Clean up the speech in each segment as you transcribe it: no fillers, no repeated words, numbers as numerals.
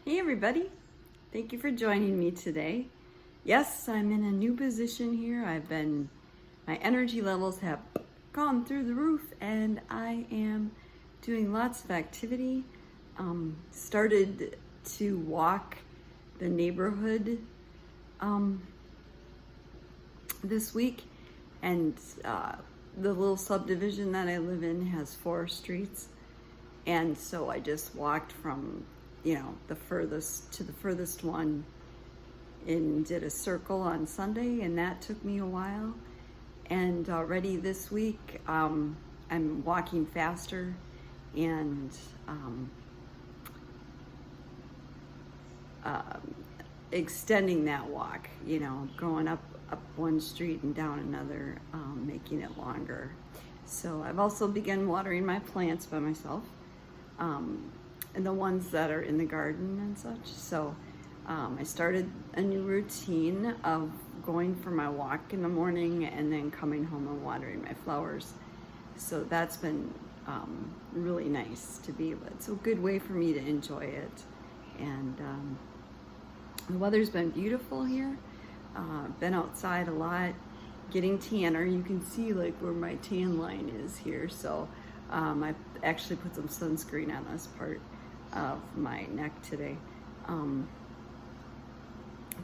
Hey everybody, thank you for joining me today. Yes, I'm in a new position here. My energy levels have gone through the roof and I am doing lots of activity. Started to walk the neighborhood um, this week, and the little subdivision that I live in has 4 streets. And so I just walked from, the furthest to the furthest one and did a circle on Sunday, and that took me a while. And already this week, I'm walking faster and um, uh, extending that walk, going up one street and down another, making it longer. So I've also begun watering my plants by myself, and the ones that are in the garden and such. So I started a new routine of going for my walk in the morning and then coming home and watering my flowers. So that's been really nice to be able. It's a good way for me to enjoy it, and the weather's been beautiful here. Been outside a lot, getting tanner. You can see like where my tan line is here. So I actually put some sunscreen on this part of my neck today.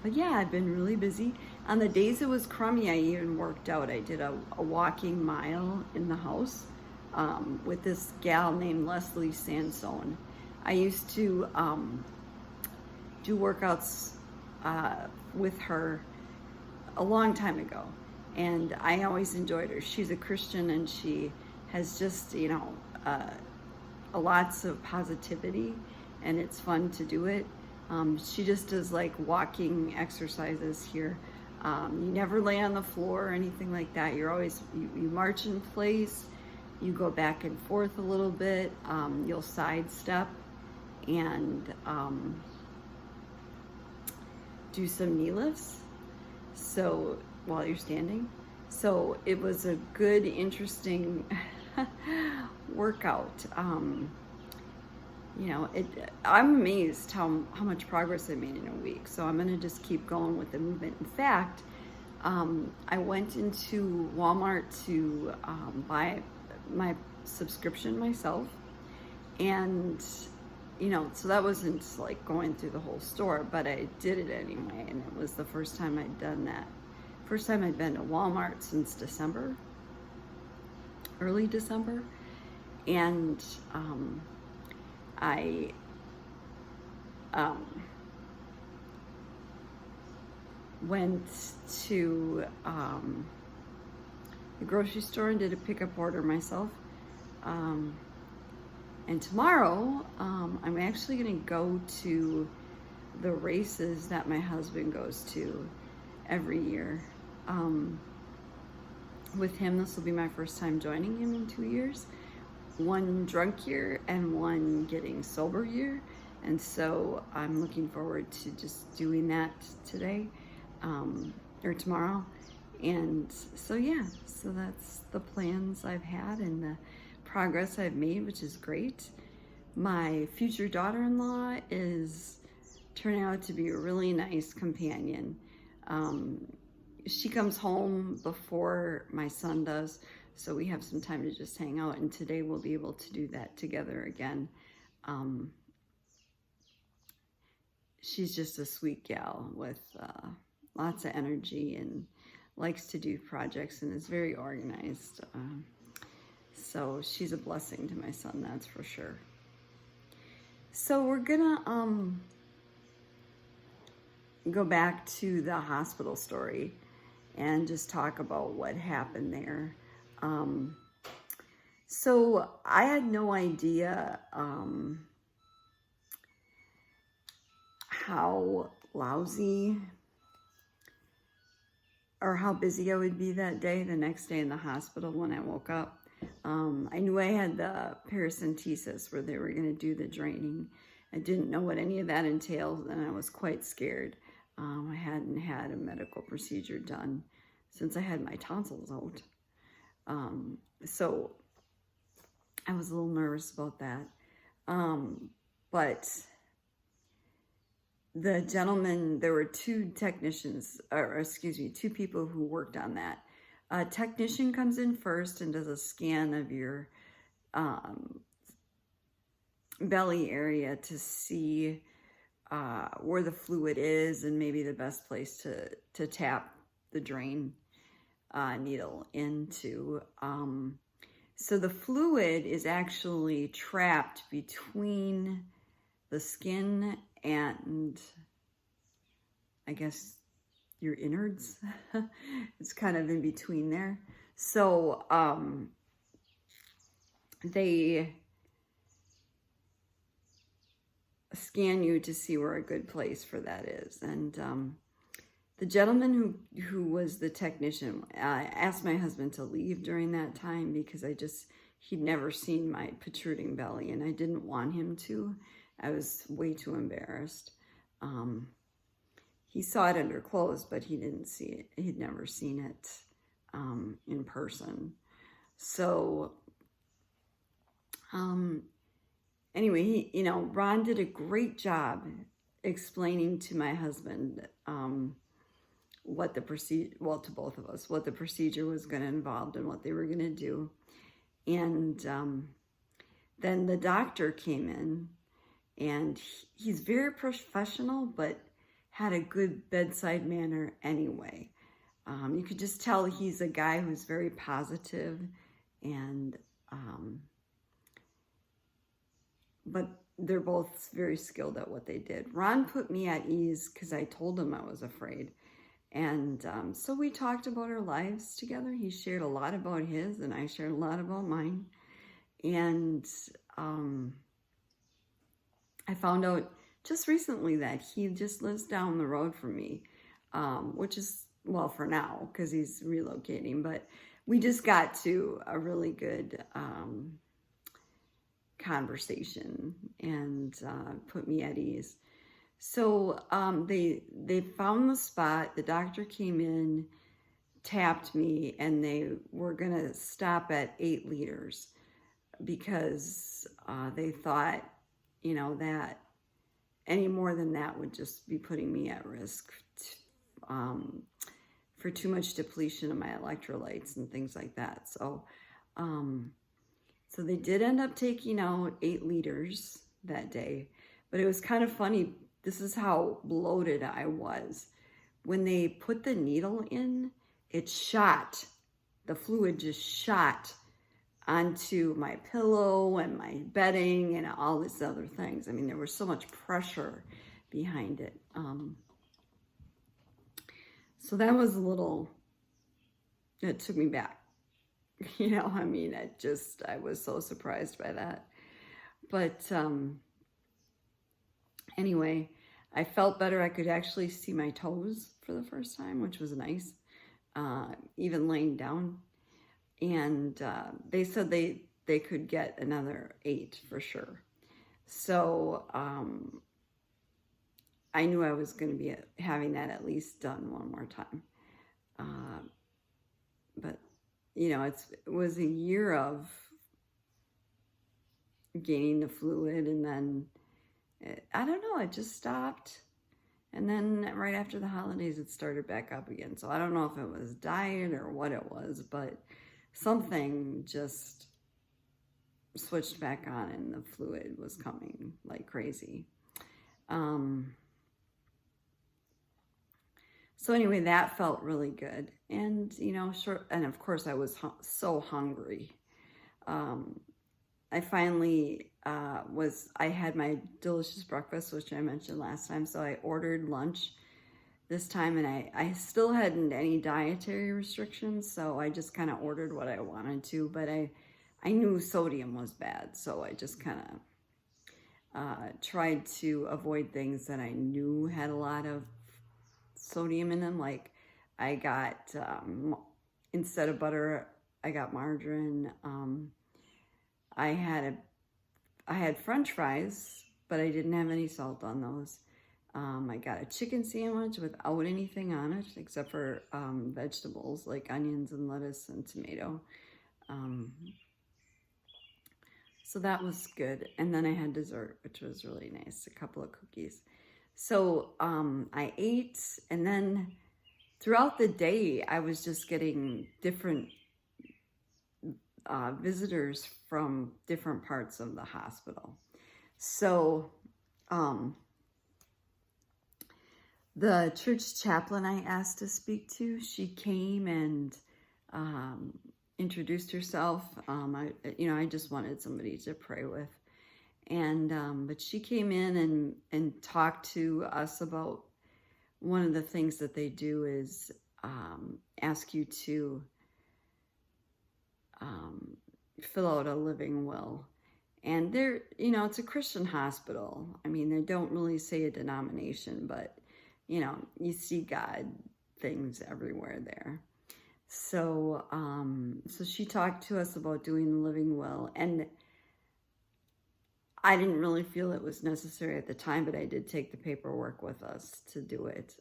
But yeah, I've been really busy. On the days it was crummy, I even worked out. I did a walking mile in the house with this gal named Leslie Sansone. I used to do workouts with her a long time ago, and I always enjoyed her. She's a Christian, and she has just, lots of positivity, and it's fun to do it. She just does like walking exercises here. You never lay on the floor or anything like that. You're always, you march in place, you go back and forth a little bit, you'll sidestep and do some knee lifts. So while you're standing. So it was a good, interesting workout. I'm amazed how much progress I made in a week. So I'm gonna just keep going with the movement. In fact, I went into Walmart to buy my subscription myself, and so that wasn't like going through the whole store, but I did it anyway, and it was the first time I'd done that. First time I'd been to Walmart since December, early December, and I went to the grocery store and did a pickup order myself. And tomorrow, I'm actually gonna go to the races that my husband goes to every year. With him, this will be my first time joining him in 2 years. One drunk year and one getting sober year. And so I'm looking forward to just doing that today, or tomorrow. And so yeah, so that's the plans I've had and the progress I've made, which is great. My future daughter-in-law is turning out to be a really nice companion. She comes home before my son does, so we have some time to just hang out, and today we'll be able to do that together again. She's just a sweet gal with lots of energy and likes to do projects and is very organized. So she's a blessing to my son, that's for sure. So we're gonna go back to the hospital story and just talk about what happened there. So I had no idea how lousy or how busy I would be that day, the next day in the hospital when I woke up. I knew I had the paracentesis where they were going to do the draining. I didn't know what any of that entailed, and I was quite scared. I hadn't had a medical procedure done since I had my tonsils out. So I was a little nervous about that. But the gentleman, there were two technicians, or excuse me, two people who worked on that. A technician comes in first and does a scan of your belly area to see where the fluid is and maybe the best place to tap the drain needle into. So the fluid is actually trapped between the skin and, I guess, your innards. It's kind of in between there. So they scan you to see where a good place for that is. And the gentleman who was the technician asked my husband to leave during that time because he'd never seen my protruding belly and I didn't want him to. I was way too embarrassed. He saw it under clothes, but he didn't see it. He'd never seen it in person. So anyway, Ron did a great job explaining to my husband what the procedure, well, to both of us, what the procedure was going to involve and what they were going to do. And then the doctor came in, and he's very professional, but had a good bedside manner anyway. You could just tell he's a guy who's very positive, and but they're both very skilled at what they did. Ron put me at ease because I told him I was afraid. And so we talked about our lives together. He shared a lot about his, and I shared a lot about mine. And I found out just recently that he just lives down the road from me, which is, well, for now, because he's relocating. But we just got to a really good conversation and put me at ease. So they found the spot. The doctor came in, tapped me, and they were going to stop at 8 liters because they thought, that any more than that would just be putting me at risk for too much depletion of my electrolytes and things like that. So, so they did end up taking out 8 liters that day, but it was kind of funny. This is how bloated I was. When they put the needle in, it shot. The fluid just shot onto my pillow and my bedding and all these other things. I mean, there was so much pressure behind it. So that was it took me back. I was so surprised by that. But anyway, I felt better. I could actually see my toes for the first time, which was nice, even laying down. And they said they could get another 8 for sure. So I knew I was going to be having that at least done one more time. But, it was a year of gaining the fluid, and then I don't know, it just stopped. And then right after the holidays, it started back up again. So I don't know if it was diet or what it was, but something just switched back on and the fluid was coming like crazy. So anyway, that felt really good. And, and of course I was so hungry. I finally I had my delicious breakfast, which I mentioned last time. So I ordered lunch this time, and I still hadn't any dietary restrictions. So I just kind of ordered what I wanted to, but I knew sodium was bad. So I just kind of tried to avoid things that I knew had a lot of sodium in them. Like I got, instead of butter, I got margarine. I had French fries, but I didn't have any salt on those. I got a chicken sandwich without anything on it except for vegetables like onions and lettuce and tomato. So that was good. And then I had dessert, which was really nice, a couple of cookies. So I ate, and then throughout the day, I was just getting different visitors from different parts of the hospital. So the church chaplain I asked to speak to, she came and introduced herself. I just wanted somebody to pray with. And but she came in and talked to us about one of the things that they do is ask you to fill out a living will. And they're, it's a Christian hospital. I mean, they don't really say a denomination, but, you see God things everywhere there. So, so she talked to us about doing the living will, and I didn't really feel it was necessary at the time, but I did take the paperwork with us to do it.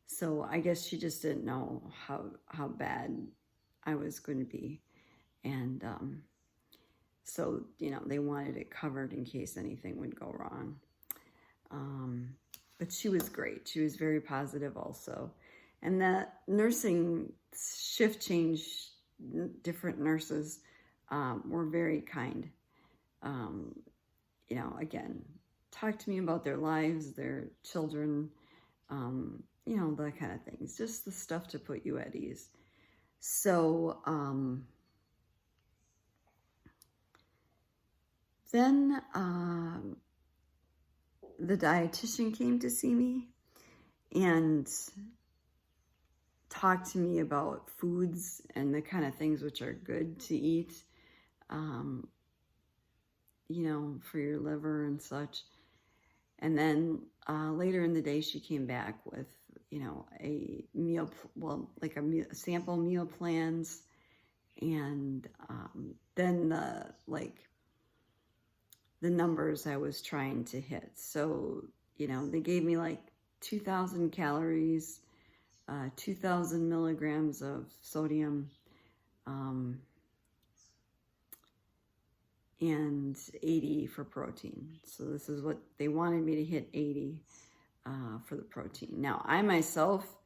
So I guess she just didn't know how bad I was going to be. And so, they wanted it covered in case anything would go wrong. But she was great. She was very positive also. And that nursing shift change, different nurses were very kind. Again, talk to me about their lives, their children, that kind of things. Just the stuff to put you at ease. So then the dietitian came to see me and talked to me about foods and the kind of things which are good to eat, for your liver and such. And then later in the day, she came back with, a meal, a sample meal plans. And then the numbers I was trying to hit. So, they gave me 2,000 calories, 2,000 milligrams of sodium, and 80 for protein. So this is what they wanted me to hit, 80 for the protein. Now, I myself,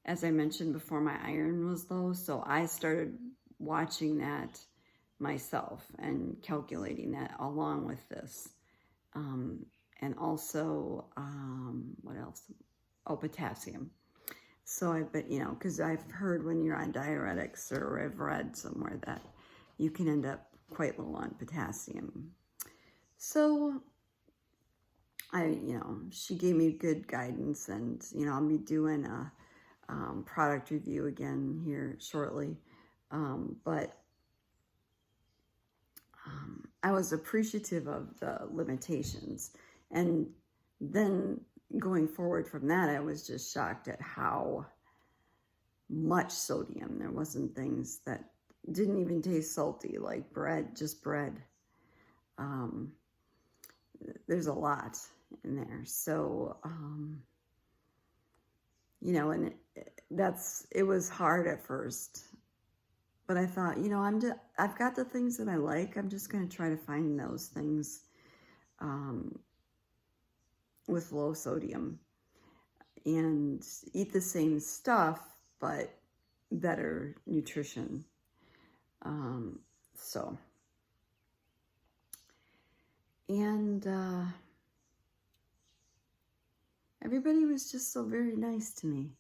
as I mentioned before, my iron was low, so I started watching that myself and calculating that along with this. And also, what else? Oh, potassium. So because I've heard when you're on diuretics, or I've read somewhere that you can end up quite low on potassium. So she gave me good guidance, and, I'll be doing a product review again here shortly. But I was appreciative of the limitations. And then going forward from that, I was just shocked at how much sodium. There wasn't things that didn't even taste salty, like bread, just bread. There's a lot in there. So, and it was hard at first. But I thought, I've got the things that I like. I'm just going to try to find those things with low sodium and eat the same stuff, but better nutrition. Everybody was just so very nice to me.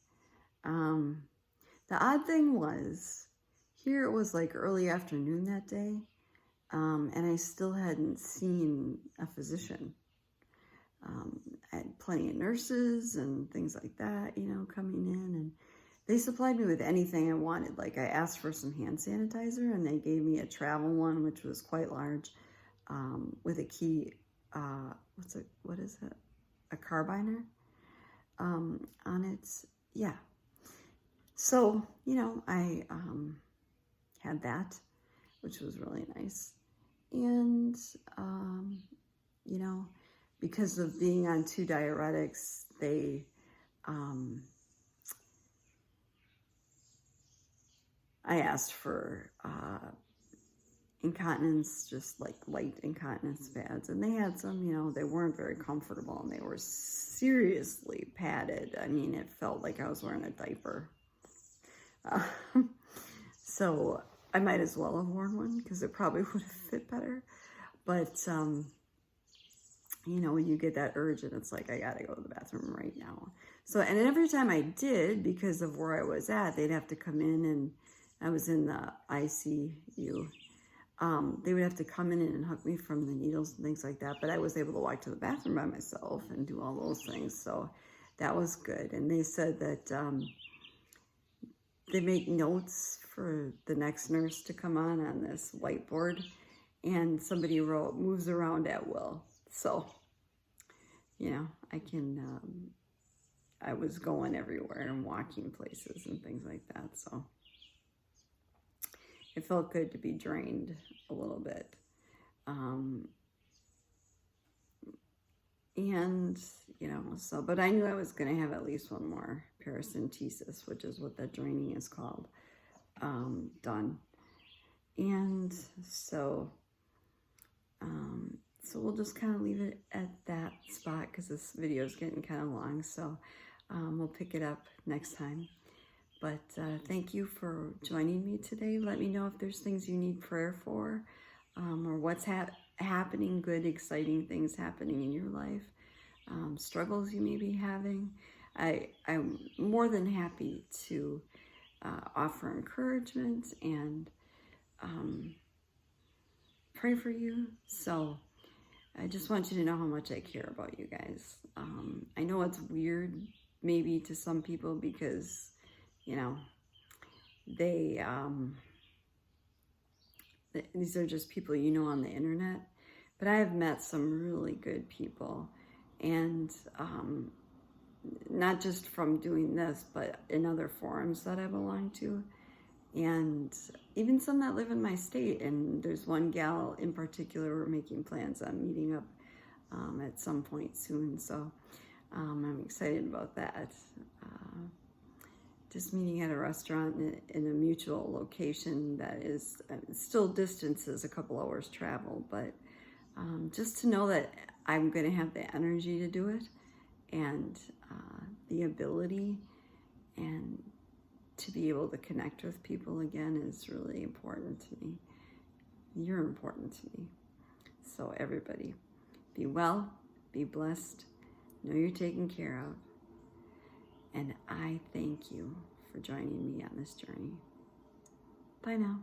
The odd thing was, here it was early afternoon that day, and I still hadn't seen a physician. I had plenty of nurses and things like that, coming in, and they supplied me with anything I wanted. I asked for some hand sanitizer, and they gave me a travel one, which was quite large, with a key, what is it? A carbiner on it. Yeah. So, I had that, which was really nice. And, because of being on 2 diuretics, they, I asked for incontinence, just like light incontinence pads. And they had some, you know, they weren't very comfortable and they were seriously padded. I mean, it felt like I was wearing a diaper. Uh, so I might as well have worn one because it probably would have fit better. But, you know, when you get that urge and it's like, I gotta go to the bathroom right now. So, and every time I did, because of where I was at, they'd have to come in, and I was in the ICU. They would have to come in and hook me from the needles and things like that. But I was able to walk to the bathroom by myself and do all those things. So that was good. And they said that they make notes for the next nurse to come on this whiteboard. And somebody wrote, moves around at will. So, you know, I was going everywhere and walking places and things like that. So it felt good to be drained a little bit. And, you know, so, but I knew I was going to have at least one more paracentesis, which is what that draining is called, done. And so, so we'll just kind of leave it at that spot because this video is getting kind of long. So we'll pick it up next time. But thank you for joining me today. Let me know if there's things you need prayer for, or what's happening, good, exciting things happening in your life, struggles you may be having. I'm more than happy to offer encouragement and pray for you. So I just want you to know how much I care about you guys. I know it's weird maybe to some people because, you know, these are just people you know on the internet. But I have met some really good people, and not just from doing this, but in other forums that I belong to, and even some that live in my state. And there's one gal in particular we're making plans on meeting up at some point soon. So I'm excited about that. Just meeting at a restaurant in a mutual location that is still distances a couple hours travel, but just to know that I'm going to have the energy to do it, and the ability, and to be able to connect with people again is really important to me. You're important to me. So everybody, be well, be blessed, know you're taken care of, and I thank you for joining me on this journey. Bye now.